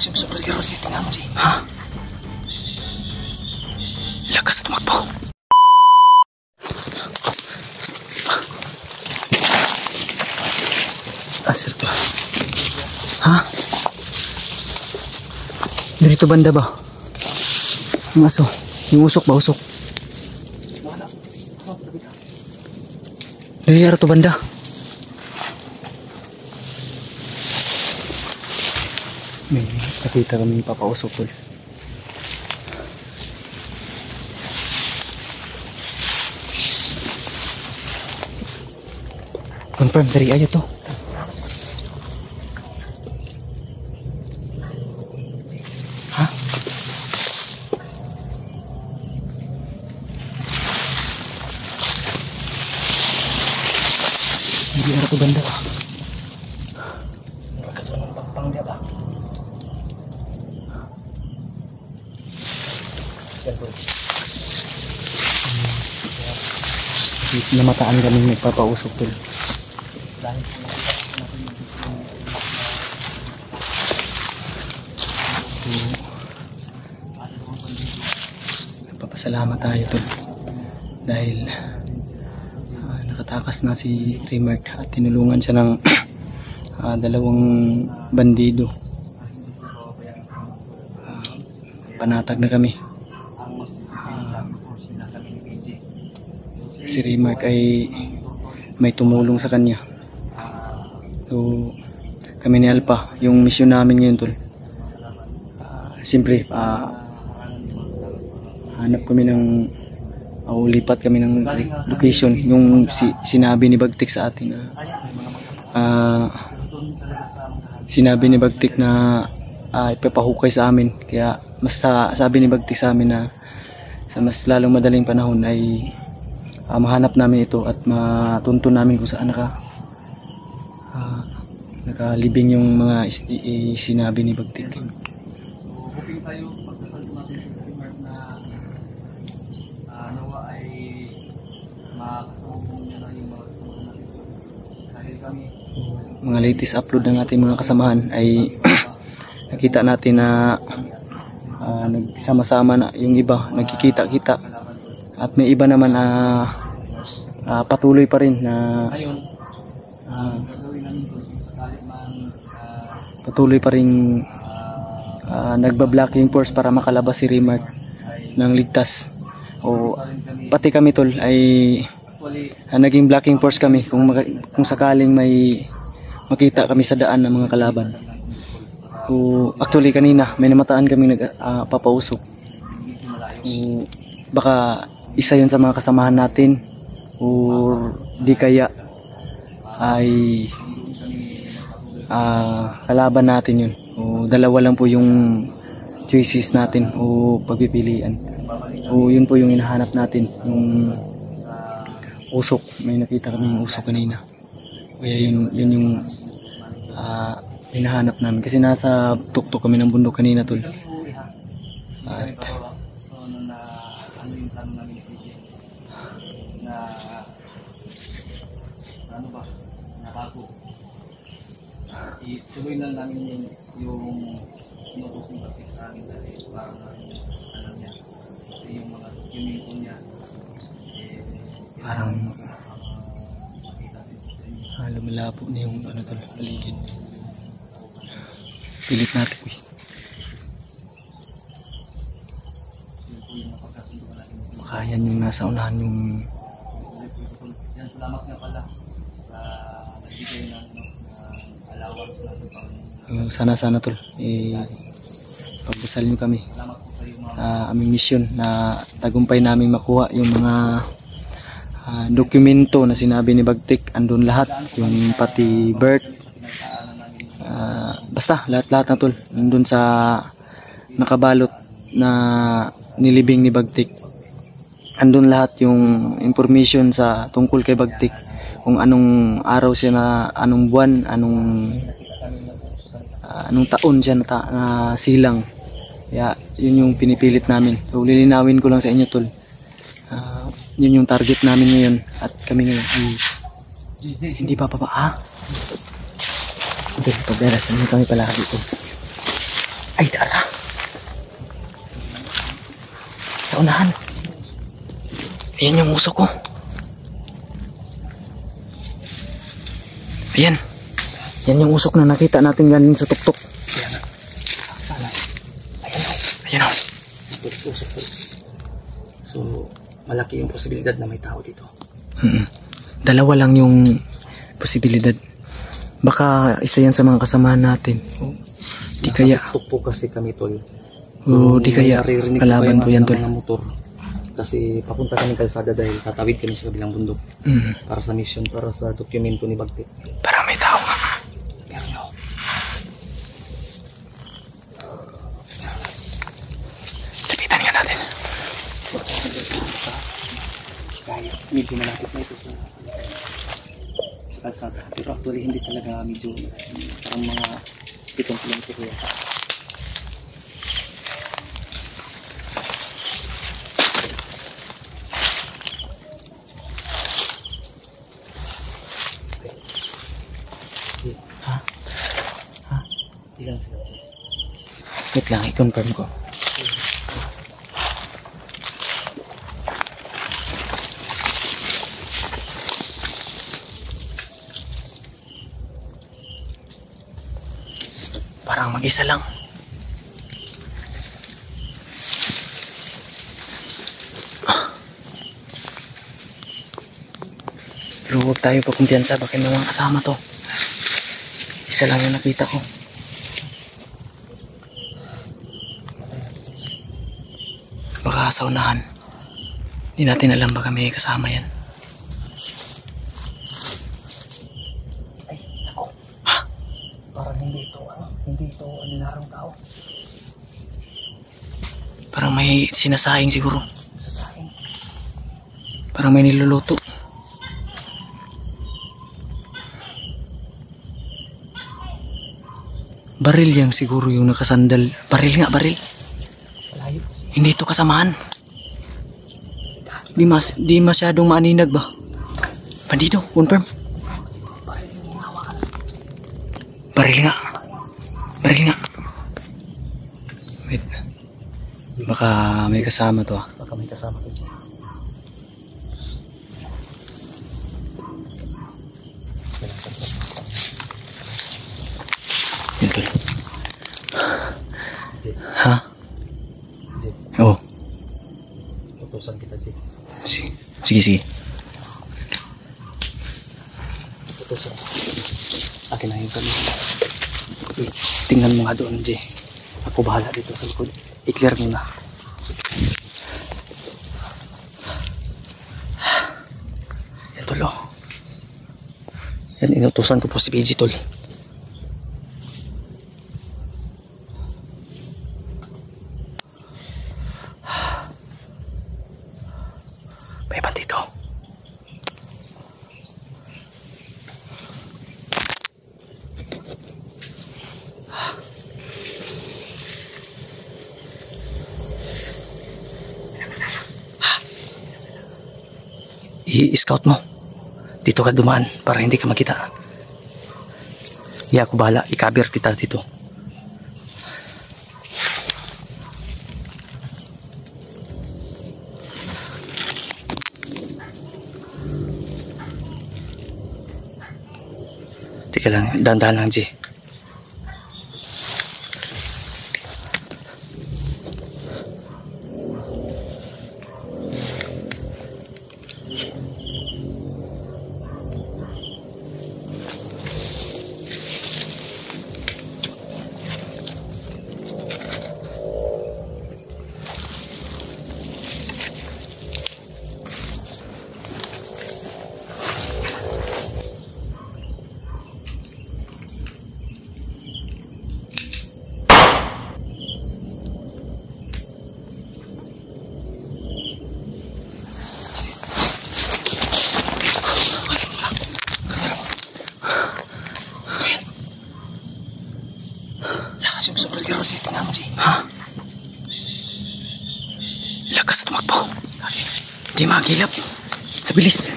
Super hero si tingnan mo si. Ha? Lakas tumakbo. Asir to. Ha? Dito banda ba? Yung aso. Yung usok ba? Usok. Nangyayari to banda. May nakita kami papausok ko. Confirm dari aja to. Hah? Hindi arah to banda ba? Pang dia ba? Namataan kami nagpapausok to. Nagpapasalamat tayo to dahil nakatakas na si Remark at tinulungan siya ng dalawang bandido. Panatag na kami. Si Remark ay may tumulong sa kanya. So kami ni Alpha, yung mission namin ngayon tol, siyempre hanap kami ng lipat kami ng location, yung sinabi ni Bagtik sa atin. Sinabi ni Bagtik na ipapahukay sa amin, kaya mas sabi ni Bagtik sa amin na sa mas lalong madaling panahon ay mahanap namin ito at matuntun namin kung saan nakalibing yung mga sinabi ni Bagtik. Hoping tayo pagkasalto natin sa Remark na nawa ay makakasubong niya na yung mga kasamahan natin. Dahil kami Mga latest upload ng ating mga kasamahan ay nakita natin na nagsama-sama na yung iba, nagkikita-kita at may iba naman patuloy pa rin na patuloy pa rin nagba-blocking force para makalabas si Remark ng ligtas. O pati kami tol ay naging blocking force kami kung sakaling may makita kami sa daan ng mga kalaban. So actually kanina may namataan kami nagpapausok. Baka isa yun sa mga kasamahan natin or di kaya ay kalaban natin yun. O dalawa lang po yung choices natin o pagpipilian. O yun po yung hinahanap natin, yung usok. May nakita kami yung usok kanina. Kaya yun yung hinahanap namin. Kasi nasa tuktok kami ng bundok kanina tol. ituloy na namin yung inutos ng Bagtik sa amin dahil parang alam niya kasi yung mga dokumento niya parang lumalabo na yung paligid. Pilit natin po. Baka yan yung nasa unahan yung salamat nga pala sa nagbigay ng allowance natin sana tol pagdasal nyo kami sa aming mission na tagumpay namin makuha yung mga dokumento na sinabi ni Bagtik. Andun lahat, yung pati birth, basta lahat na tol andun sa nakabalot na nilibing ni Bagtik. Andun lahat yung information sa tungkol kay Bagtik, kung anong araw siya, na anong buwan, anong taon siya na silang. Kaya yun yung pinipilit namin. So lilinawin ko lang sa inyo tol, yun yung target namin ngayon at kami ngayon hindi pa ha? Hindi, pagdarasan nyo kami pala dito. Ay, tara. Sa unahan. Ayan yung usok ko. Ayan. Yan yung usok na nakita natin galing sa tuktok. Ayan na. Sana. Ayan o. Ayan o. Usok po. So, malaki yung posibilidad na may tao dito. Dalawa lang yung posibilidad. Baka isa yan sa mga kasamahan natin. Di kaya. Tuktok po kasi kami tol. Oo, di kaya kalaban po yan tol. Mga motor. Kasi papunta kami kalsada dahil tatawid kami sa kabilang bundok. Para sa mission, para sa dokumento ni Bagti. Para may tao nga. Meron nyo. Lapitan nga natin. Kaya medyo malapit na ito sa kalsada. Pero actually hindi talaga medyo ang mga 7 kilometro yata. Ilang sila? Wait lang, i-confirm ko. Parang mag-isa lang. Pero huwag tayo pagkumpiyansa, baka may mga kasama to. Isa lang yung nakita ko. Baka sa unahan. Hindi natin alam baka may kasama yan. Ay, ako. Ha? Parang hindi ito ordinaryong tao. Parang may sinasahing siguro. Sasahin. Parang may niluluto. Baril yan siguro yung nakasandal. Baril nga, baril. Malayo kasi. Hindi ito kasamahan. Di masyadong maaninag ba? Bandido, confirm. Baril nga. Baril nga. Wait. Baka may kasama to ah. Baka may kasama ko dyan. Yun tol. Ha? Oo. Utusan kita, Jake. Sige, sige. Utusan. Akin na yung kami. Tingnan mo nga doon, Jay. Ako bahala dito sa likod. I-clear mo na. Yan, tol, oh. Yan, inutusan ko po si PG, tol. May bandito. I-scout mo. Dito ka dumaan para hindi ka makita. Ako bahala. I-cover kita dito. Teka lang. Dahan-dahan lang, Jay. Lakas yung super hero, Jay. Tingnan mo, Jay. Ha? Lakas tumakbo. Hindi makagilap. Sa bilis.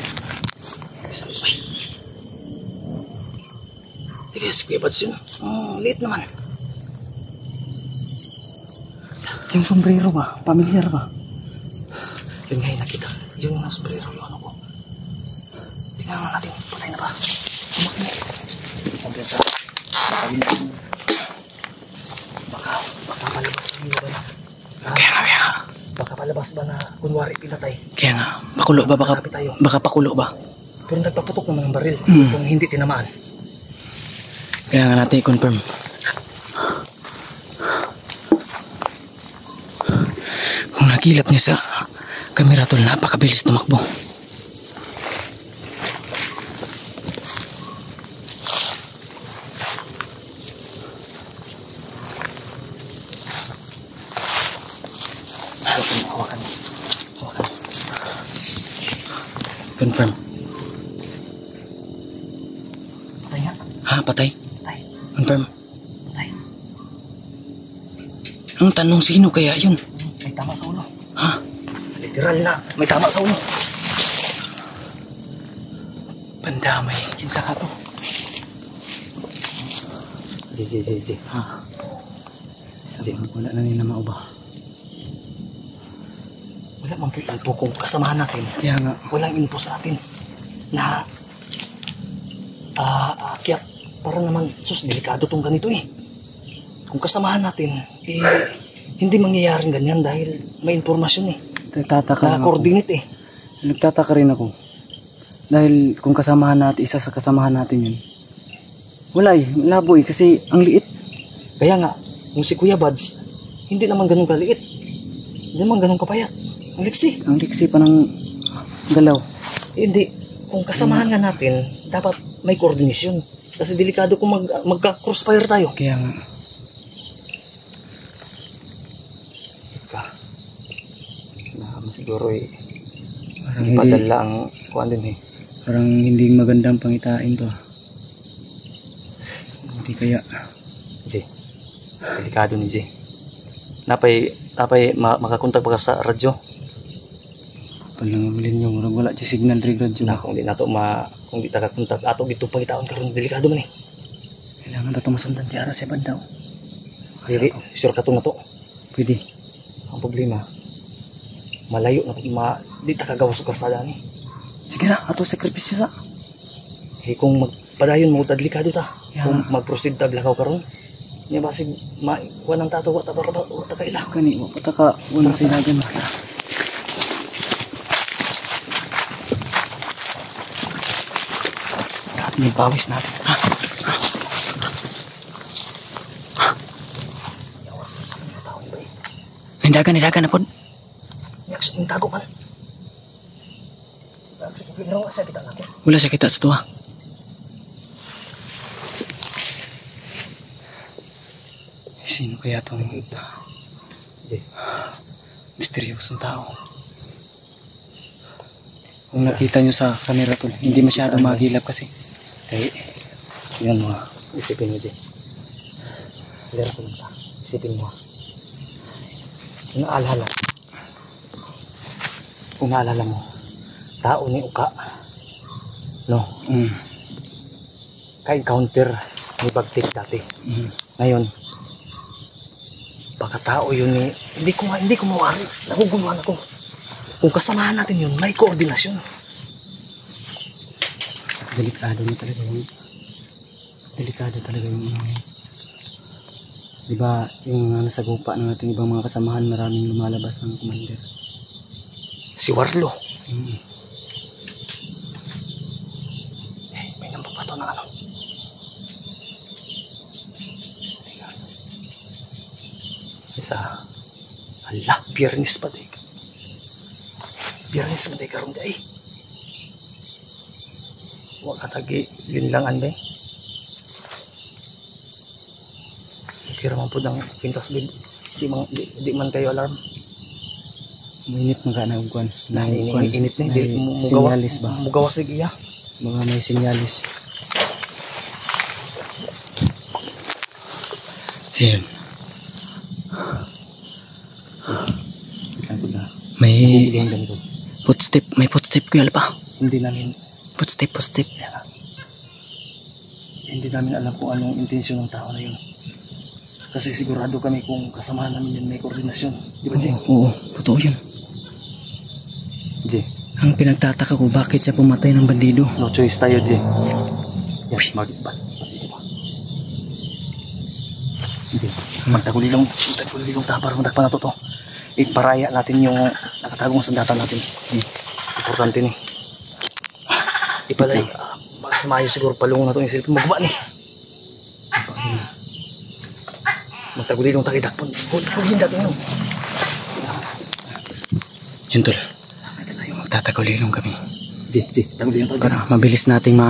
Sige, Kuya Bads yun. Late naman. Yung sombrero ba? Pamilyar ba? Yun nga yung nakita. Yun nga sombrero yung ano ko. Tingnan naman natin. Patay na ba? Tumakinig. Sabihan sa baka palabas na yun ba na? Kaya nga. Baka palabas ba na kunwari pinatay? Kaya nga. Pakulo ba? Malapit tayo. Baka pakulo ba? Pero nagpaputok naman ng baril. Hmm. Kung hindi tinamaan. Kaya nga natin i-confirm. Kung nakilap niyo sa kamera tol, napakabilis tumakbo. Hawakan. Confirm. Patay nga. Ha, patay? Patay. Confirm. Patay. Ang tanong, sino kaya yun? May tama sa ulo. Ha? Literal na. May tama sa ulo. Pandamay. Kinsa ka to? Di. Ha? Sabi mo, wala na nila mauba. Wala man po info kung kasamahan natin. Kaya nga. Walang info sa atin na akyat. Para naman, sus, delikado tong ganito eh. Kung kasamahan natin, hindi mangyayaring ganyan dahil may informasyon eh. Nagtataka rin ako. Naka-coordinate eh. Nagtataka rin ako. Dahil kung kasamahan natin, isa sa kasamahan natin yun. Wala eh, labo eh, kasi ang liit. Kaya nga, yung si Kuya Buds, hindi naman ganun kaliit. Hindi naman ganun kapayat. Ang liksi. Ang liksi pa ng galaw. Hindi. Kung kasamahan nga natin, dapat may koordinasyon. Kasi delikado kung magka-crossfire tayo. Kaya nga. Siguro eh, Parang hindi, ipadala ang kuhan din eh. parang hindi magandang pangitain to. Hindi kaya. Jay, delikado ni Jay. Napay makakontak pa ka sa radyo. Palang nyo, wala dyan signal rin radyo. Na kung di nato kung di takakontak ato dito pangitaon karon delikado man eh. Kailangan na ito masundan di ara sa bandaw. Dili, sure ka to na to. Pwede. Ang problema, malayo na di ta kagawa sa karsada ni. Sige na, ato sakripisyo sa. Eh kung magpadayon mo ta delikado ta. Yeah. Kung mag-proceed ta blakaw karon. Nya basig kuan ang tato wa ta kaila. Kani, wapata ka, wala sa ilagan. Yung pawis natin. Nindagan na po. Yak yung tago man. Sa kita natin. Wala siya kita sa tuwa. Sino kaya itong misteryosong tao? Kung nakita nyo sa camera tol, hindi masyadong magilap kasi. Kaya, yan mo. Isipin mo, Jay. Lera ko lang ta. Isipin mo. Kung naalala mo, tao ni Uka. No? Ka-encounter ni Bagtik dati. Ngayon, baka tao yun ni... Hindi ko mawari. Naguguluhan ako. Kung kasamahan natin yun, may koordinasyon. Delikado na talaga yun. Delikado talaga yung diba yung nasa gupa ng ating ibang mga kasamahan, maraming lumalabas ng commander. Si Warlo. May nambabato na ano. Isa. Hala, Biyernes pa day. Biyernes pa day karong day. Huwag katagi, yun lang anday. Kira man po ng pintas bin. Di man kayo alarm. Mainit mga naugwan. Init na. Sinyalis ba? Mugawa sa iya. Mga may sinyalis. Yan. May footstep. May footstep ko yun pa. Hindi namin. Footstep. Hindi namin alam kung anong intensyon ng tao na yun. Kasi sigurado kami kung kasama namin yun may koordinasyon. Di ba, Jay? Oo, totoo yun. Jay, Ang pinagtataka ko, bakit siya pumatay ng bandido? no choice tayo, Jay. Yes, Jay, magtagulilong tabar, magtagpa na to. Iparaya natin yung nakatagong sandata natin. Importante ni. Ipalay, magsumayo siguro palungo na to yung cellphone. Magba ni. Magtagulilong takidakpon. Huwag dato yun. Yun tol, magtatagulilong kami. Di, tagulilong to. Para mabilis nating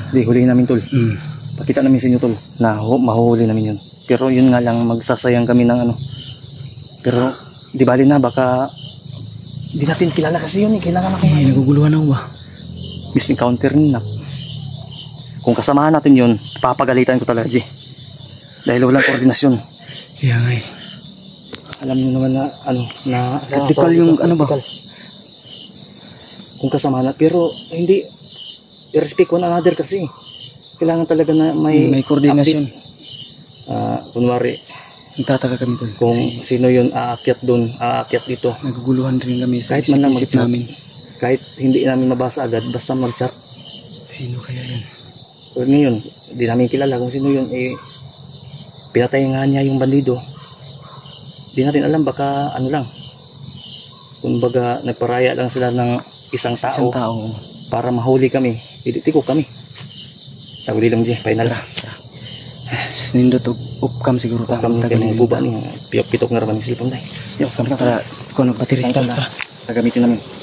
Di, huliin namin tol. Mm. Pakita namin sa inyo tol na mahuhuli namin yun. Pero yun nga lang, magsasayang kami ng ano. Pero di bali na, baka di natin kilala kasi yun eh. Kailangan natin Naguguluhan ako ba? miss encounter na. Kung kasamahan natin yun, papagalitan ko talaga, G. Dahil walang koordinasyon. Kaya nga eh. Alam niyo naman na ano na Tactical yung ano ba? Kung kasama na, pero hindi i-respect one another kasi. Kailangan talaga na May koordinasyon. Kunwari, Nagtataka kami tol. kung sino yun aakyat doon, aakyat dito. Naguguluhan rin kami sa Kahit man lang isip mag-chat. namin. Kahit hindi namin mabasa agad, basta mag-chat. Sino kaya yun? So, ngayon, hindi namin kilala kung sino yun. Pinatay nga niya yung bandido. Di natin alam, baka ano lang. Kumbaga, nagparaya lang sila ng isang tao, Isang tao. para mahuli kami. Tiko kami. Taguli lang, Jay. Final. Nindot upcam siguro ta. Kami ng buba ni. Pitok na raman yung cellphone, Day. Upcam na para kung battery. Gagamitin namin.